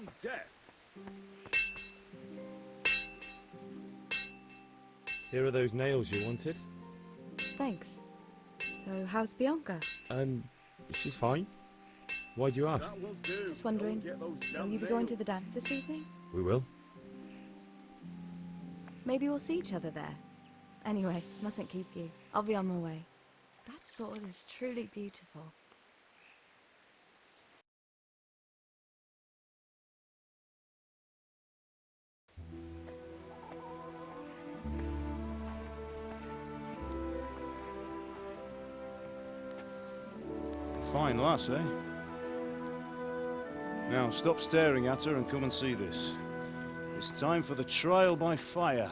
from death. Here are those nails you wanted. Thanks. So, how's Bianca? She's fine. Why do you ask? That will do. Just wondering, Go and get those will damn you be going to nails. the dance this evening? We will. Maybe we'll see each other there. Anyway, mustn't keep you. I'll be on my way. That sword is truly beautiful. Fine lass, eh? Now, stop staring at her and come and see this. It's time for the trial by fire.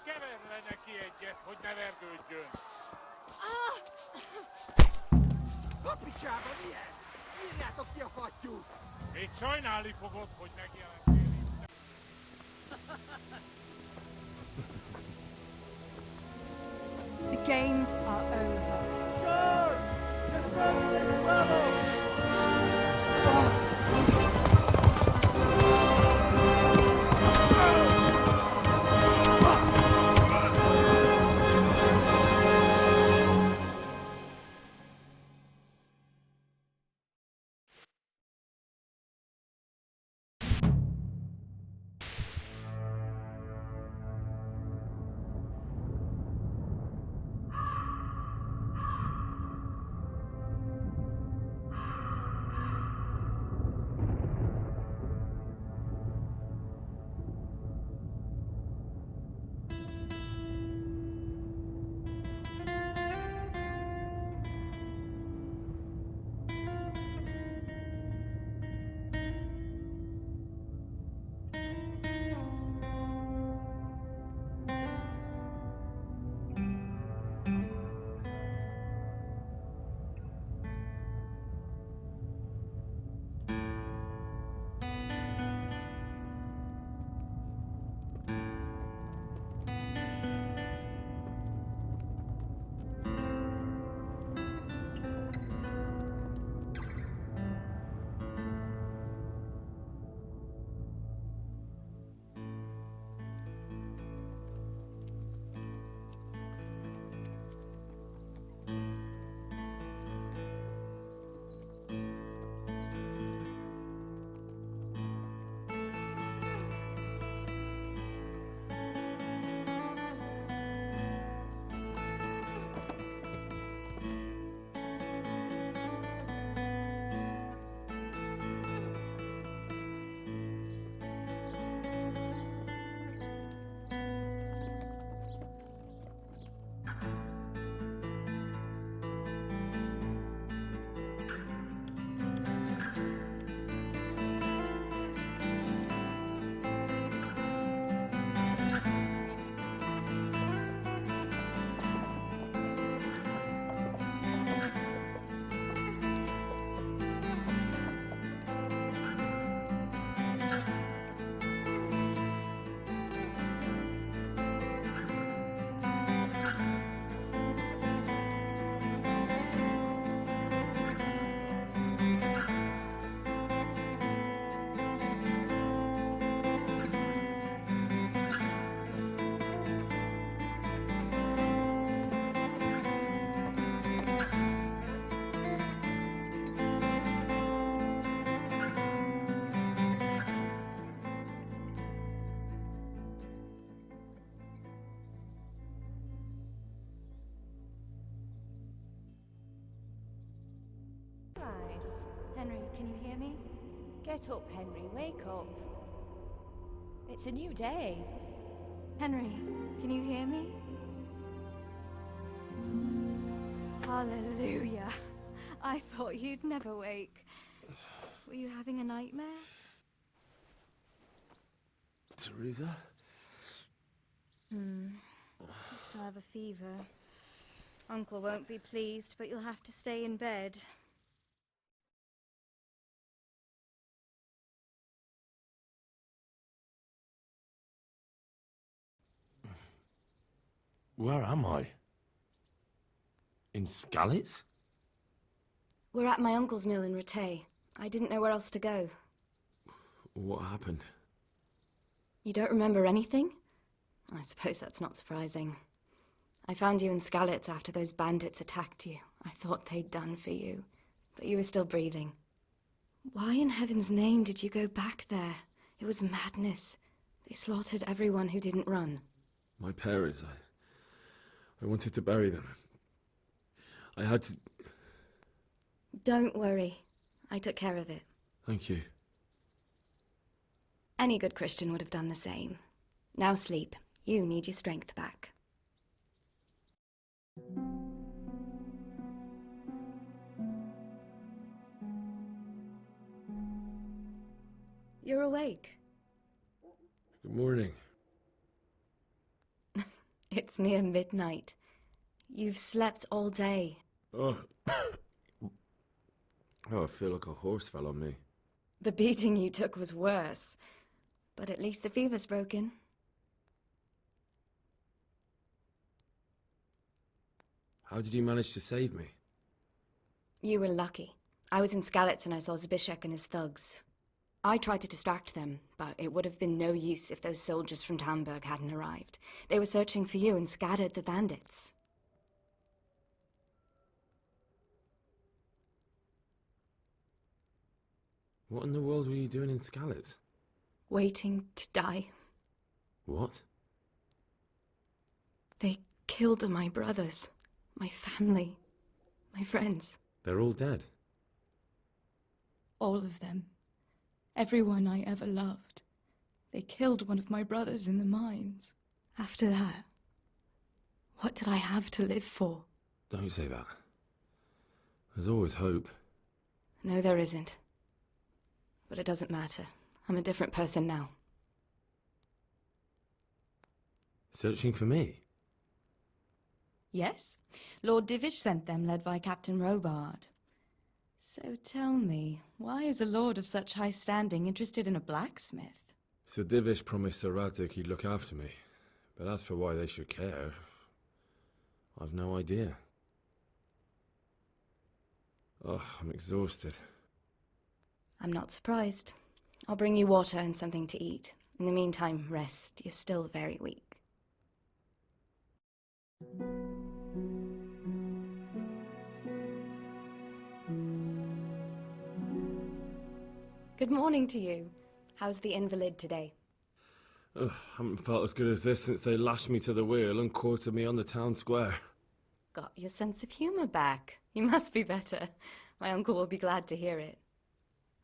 Keverle neki egyet, hogy ne vergődjön. A picsába milyen? Írjátok ki a fattyút! Még sajnálni fogod, hogy megjelentél itt. The games are over. George! Disperse this rebel! Henry, can you hear me? Get up, Henry, wake up. It's a new day. Henry, can you hear me? Hallelujah. I thought you'd never wake. Were you having a nightmare? Theresa? You still have a fever. Uncle won't be pleased, but you'll have to stay in bed. Where am I? In Skalitz? We're at my uncle's mill in Rattay. I didn't know where else to go. What happened? You don't remember anything? I suppose that's not surprising. I found you in Skalitz after those bandits attacked you. I thought they'd done for you, but you were still breathing. Why in heaven's name did you go back there? It was madness. They slaughtered everyone who didn't run. My parents, I wanted to bury them. I had to... Don't worry. I took care of it. Thank you. Any good Christian would have done the same. Now sleep. You need your strength back. You're awake. Good morning. It's near midnight. You've slept all day. Oh. Oh, I feel like a horse fell on me. The beating you took was worse. But at least the fever's broken. How did you manage to save me? You were lucky. I was in Skalitz and I saw Zbyszek and his thugs. I tried to distract them, but it would have been no use if those soldiers from Tamburg hadn't arrived. They were searching for you and scattered the bandits. What in the world were you doing in Skalitz? Waiting to die. What? They killed my brothers, my family, my friends. They're all dead. All of them. Everyone I ever loved. They killed one of my brothers in the mines. After that, what did I have to live for? Don't say that. There's always hope. No, there isn't. But it doesn't matter. I'm a different person now. Searching for me? Yes. Lord Divish sent them, led by Captain Robard. So tell me, why is a lord of such high standing interested in a blacksmith? Sir Divish promised Sir Radzik he'd look after me. But as for why they should care, I've no idea. Oh, I'm exhausted. I'm not surprised. I'll bring you water and something to eat. In the meantime, rest. You're still very weak. Good morning to you. How's the invalid today? Ugh, haven't felt as good as this since they lashed me to the wheel and quartered me on the town square. Got your sense of humor back. You must be better. My uncle will be glad to hear it.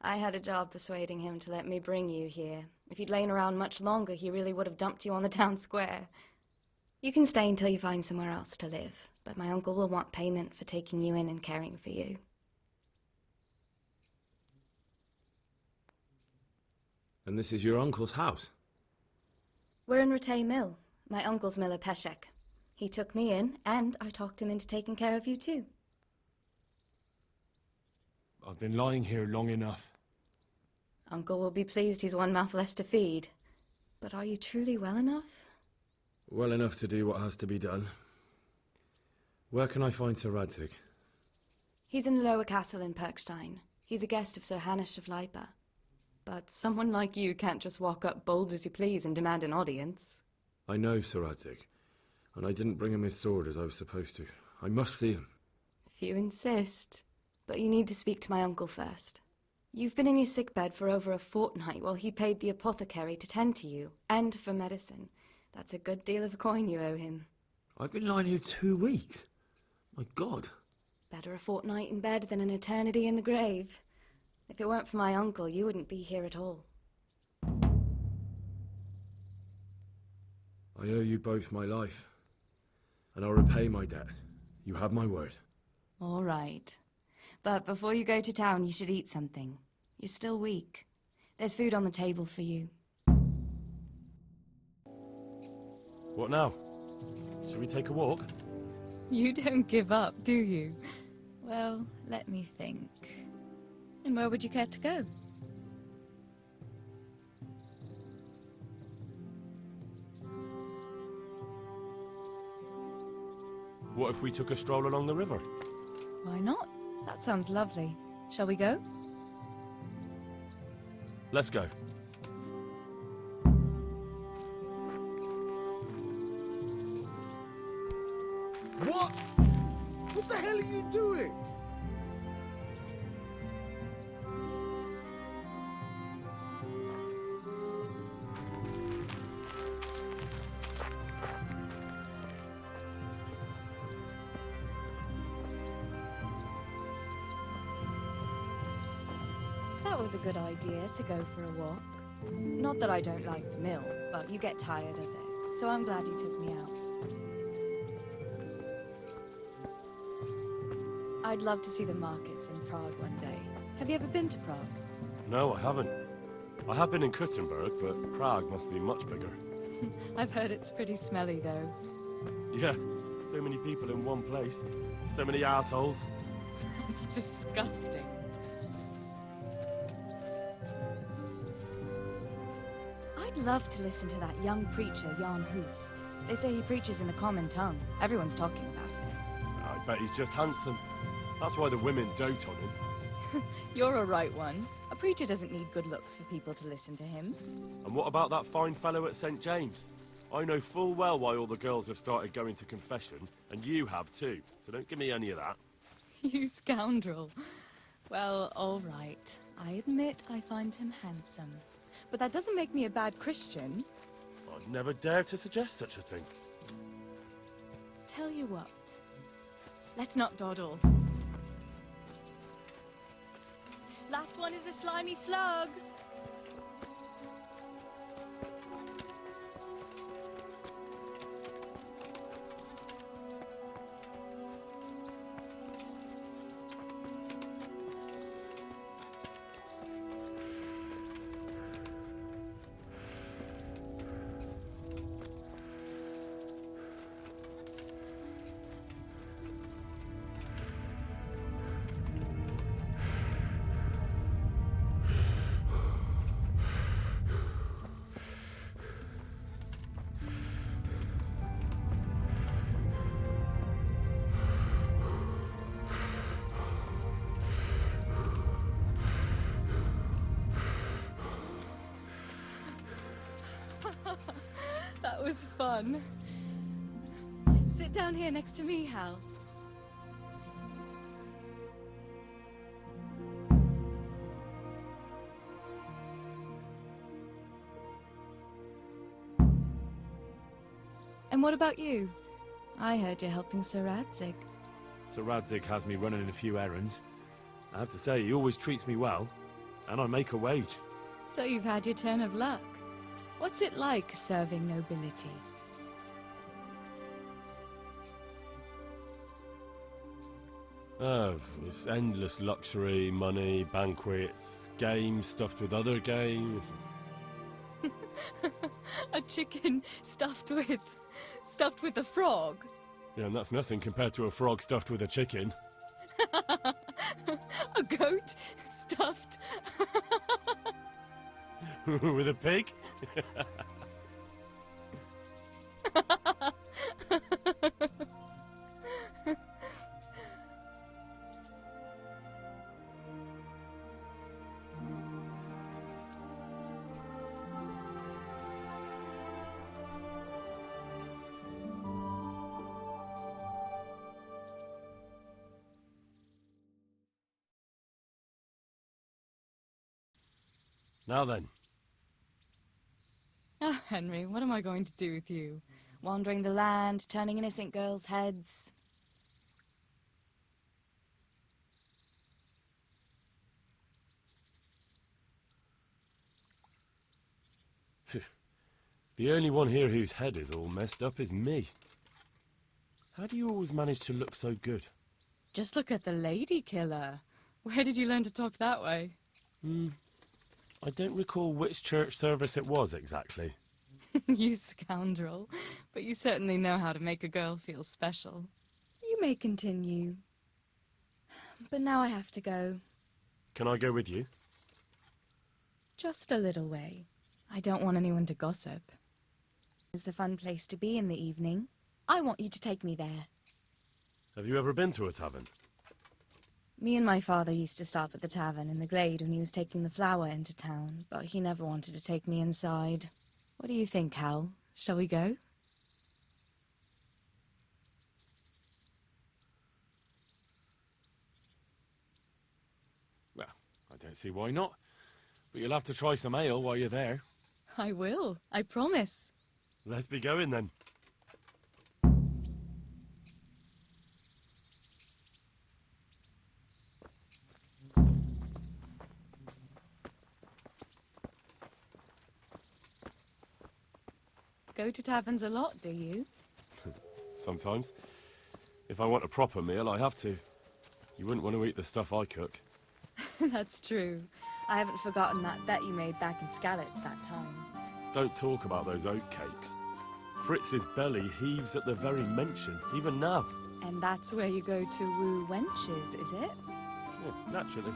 I had a job persuading him to let me bring you here. If you'd lain around much longer, he really would have dumped you on the town square. You can stay until you find somewhere else to live, but my uncle will want payment for taking you in and caring for you. And this is your uncle's house? We're in Rattay Mill. My uncle's miller Peshek. He took me in, and I talked him into taking care of you too. I've been lying here long enough. Uncle will be pleased he's one mouth less to feed. But are you truly well enough? Well enough to do what has to be done. Where can I find Sir Radzik? He's in the lower castle in Perkstein. He's a guest of Sir Hanush of Leipa. But someone like you can't just walk up bold as you please and demand an audience. I know Sir Radzik, and I didn't bring him his sword as I was supposed to. I must see him. If you insist. But you need to speak to my uncle first. You've been in your sickbed for over a fortnight while he paid the apothecary to tend to you, and for medicine. That's a good deal of coin you owe him. I've been lying here 2 weeks. My God. Better a fortnight in bed than an eternity in the grave. If it weren't for my uncle, you wouldn't be here at all. I owe you both my life, and I'll repay my debt. You have my word. All right. But before you go to town, you should eat something. You're still weak. There's food on the table for you. What now? Shall we take a walk? You don't give up, do you? Well, let me think. And where would you care to go? What if we took a stroll along the river? Why not? That sounds lovely. Shall we go? Let's go. What? What the hell are you doing? That was a good idea to go for a walk. Not that I don't like the mill, but you get tired of it. So I'm glad you took me out. I'd love to see the markets in Prague one day. Have you ever been to Prague? No, I haven't. I have been in Kuttenberg, but Prague must be much bigger. I've heard it's pretty smelly, though. Yeah, so many people in one place. So many assholes. It's disgusting. I'd love to listen to that young preacher, Jan Hus. They say he preaches in the common tongue. Everyone's talking about it. I bet he's just handsome. That's why the women dote on him. You're a right one. A preacher doesn't need good looks for people to listen to him. And what about that fine fellow at St. James? I know full well why all the girls have started going to confession, and you have too, so don't give me any of that. You scoundrel. Well, all right. I admit I find him handsome. But that doesn't make me a bad Christian. I'd never dare to suggest such a thing. Tell you what. Let's not dawdle. Last one is a slimy slug. That was fun. Sit down here next to me, Hal. And what about you? I heard you're helping Sir Radzig. Sir Radzig has me running a few errands. I have to say, he always treats me well, and I make a wage. So you've had your turn of luck. What's it like serving nobility? Oh, it's endless luxury, money, banquets, games stuffed with other games. A chicken stuffed with a frog? Yeah, and that's nothing compared to a frog stuffed with a chicken. A goat stuffed... With a pig? Now then. Oh, Henry, what am I going to do with you? Wandering the land, turning innocent girls' heads. The only one here whose head is all messed up is me. How do you always manage to look so good? Just look at the lady killer. Where did you learn to talk that way? I don't recall which church service it was exactly. You scoundrel. But you certainly know how to make a girl feel special. may continue. But now I have to go. Can I go with you? Just a little way. I don't want anyone to gossip. It's the fun place to be in the evening. I want you to take me there. Have you ever been to a tavern? Me and my father used to stop at the tavern in the glade when he was taking the flour into town, but he never wanted to take me inside. What do you think, Hal? Shall we go? Well, I don't see why not. But you'll have to try some ale while you're there. I will, I promise. Let's be going then. Go to taverns a lot, do you? Sometimes. If I want a proper meal, I have to. You wouldn't want to eat the stuff I cook. That's true. I haven't forgotten that bet you made back in Skalitz that time. Don't talk about those oat cakes. Fritz's belly heaves at the very mention, even now. And that's where you go to woo wenches, is it? Yeah, naturally.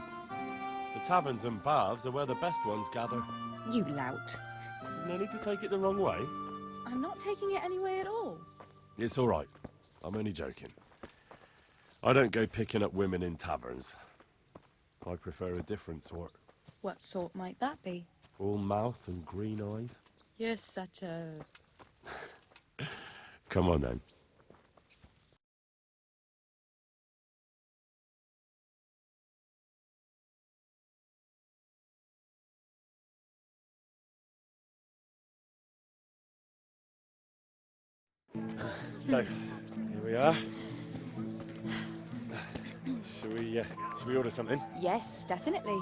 The taverns and baths are where the best ones gather. You lout. No need to take it the wrong way. I'm not taking it any way at all. It's all right. I'm only joking. I don't go picking up women in taverns. I prefer a different sort. What sort might that be? All mouth and green eyes. You're such a... Come on then. So, here we are. Shall we order something? Yes, definitely.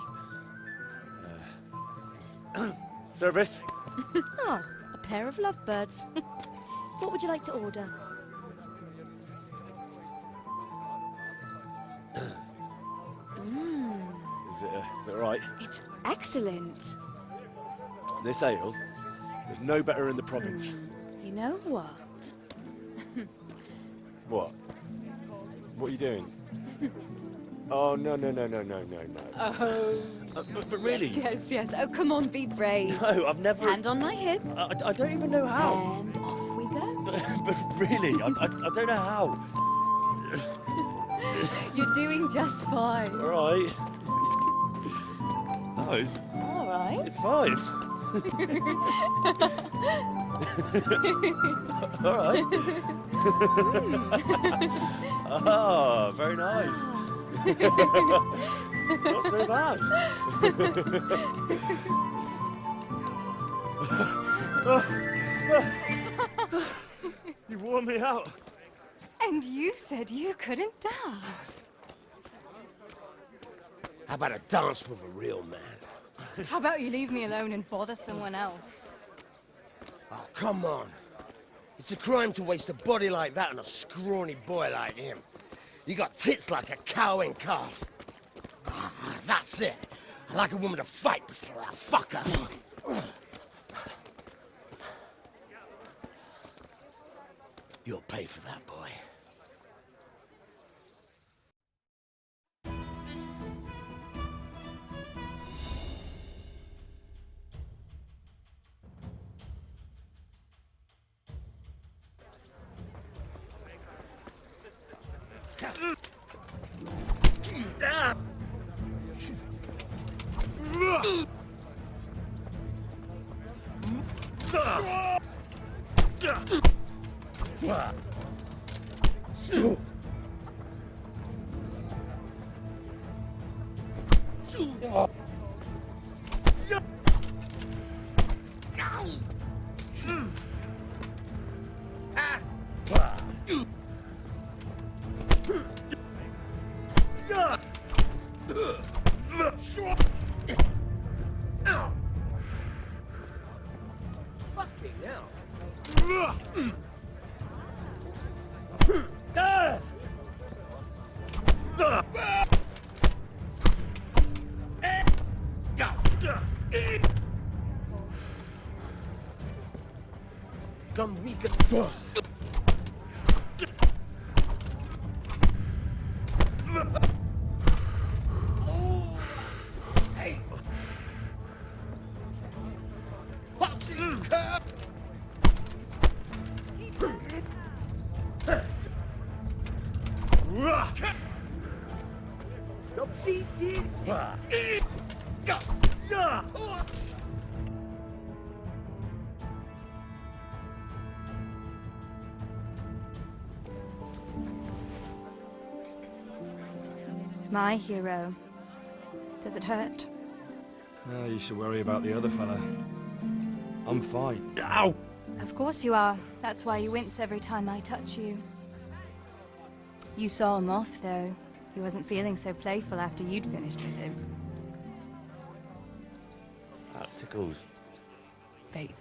Service? Ah, a pair of lovebirds. What would you like to order? Is it all right? It's excellent. This ale, there's no better in the province. You know what? What? What are you doing? Oh, no. Oh. But really? Yes. Oh, come on, be brave. No, I've never... Hand on my hip. I don't even know how. And off we go. But really, I don't know how. You're doing just fine. All right. Oh, All right. it's fine. All right. Oh, very nice. Not so bad. You wore me out. And you said you couldn't dance. How about a dance with a real man? How about you leave me alone and bother someone else? Oh, come on. It's a crime to waste a body like that on a scrawny boy like him. You got tits like a cow in calf. That's it. I like a woman to fight before I fuck her. You'll pay for that, boy. Fucking hell. My hero. Does it hurt? You should worry about the other fella. I'm fine. Ow! Of course you are. That's why you wince every time I touch you. You saw him off, though. He wasn't feeling so playful after you'd finished with him. That tickles. Baby.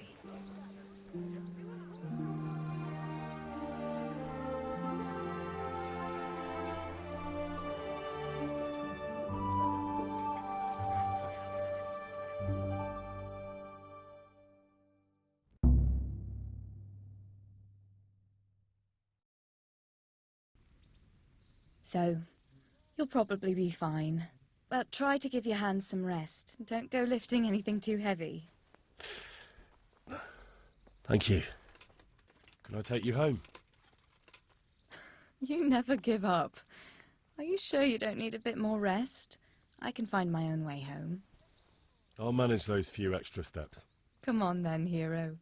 So, you'll probably be fine. But try to give your hands some rest. Don't go lifting anything too heavy. Thank you. Can I take you home? You never give up. Are you sure you don't need a bit more rest? I can find my own way home. I'll manage those few extra steps. Come on then, hero.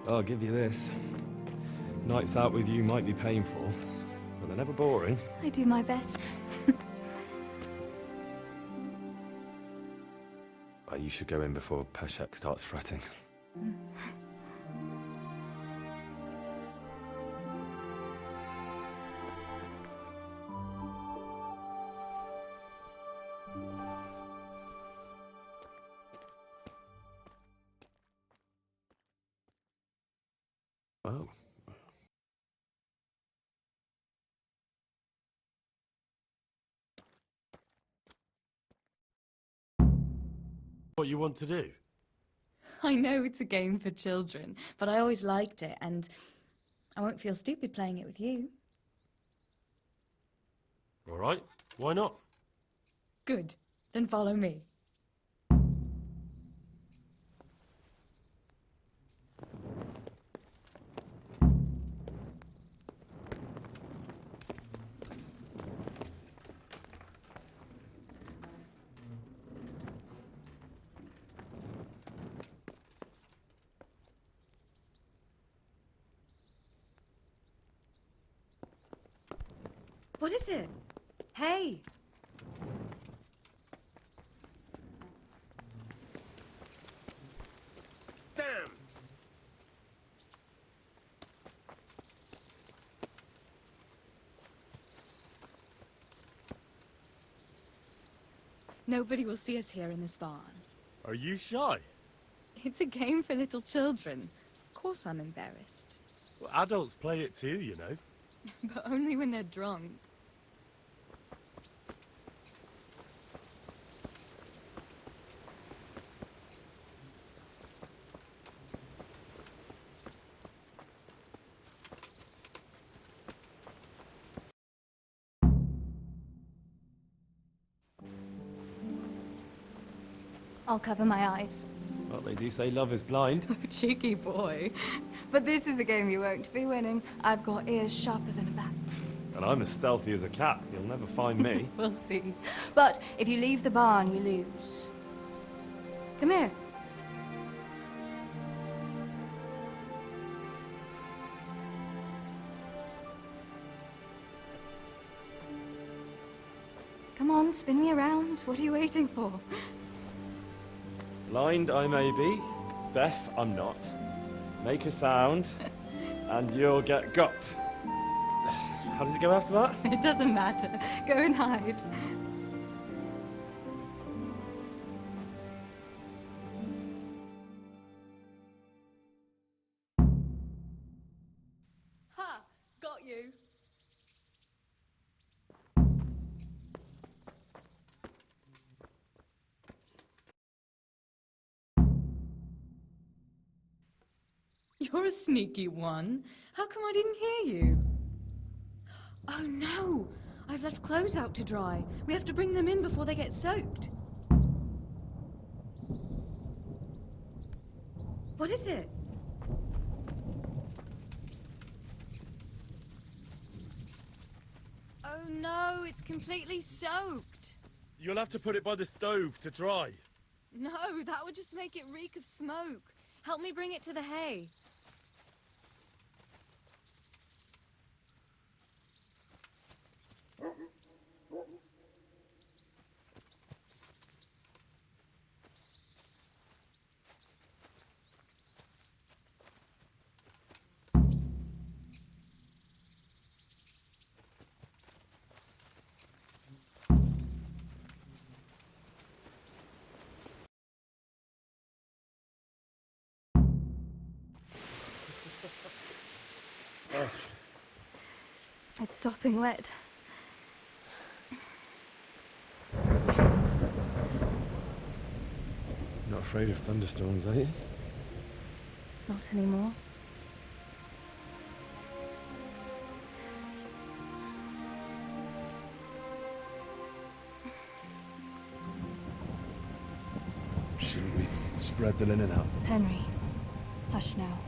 I'll give you this. Nights out with you might be painful, but they're never boring. I do my best. Well, you should go in before Peshek starts fretting. Oh. What you want to do? I know it's a game for children, but I always liked it, and I won't feel stupid playing it with you. All right, why not? Good. Then follow me. What is it? Hey! Damn! Nobody will see us here in this barn. Are you shy? It's a game for little children. Of course I'm embarrassed. Well, adults play it too, you know. But only when they're drunk. I'll cover my eyes. Well, they do say love is blind. Cheeky boy. But this is a game you won't be winning. I've got ears sharper than a bat's. And I'm as stealthy as a cat. You'll never find me. We'll see. But if you leave the barn, you lose. Come here. Come on, spin me around. What are you waiting for? Blind I may be, deaf I'm not. Make a sound, and you'll get got. How does it go after that? It doesn't matter. Go and hide. Ha! Got you. You're a sneaky one. How come I didn't hear you? Oh no! I've left clothes out to dry. We have to bring them in before they get soaked. What is it? Oh no, it's completely soaked. You'll have to put it by the stove to dry. No, that would just make it reek of smoke. Help me bring it to the hay. It's sopping wet. Not afraid of thunderstorms, are you? Not anymore. Shouldn't we spread the linen out? Henry, hush now.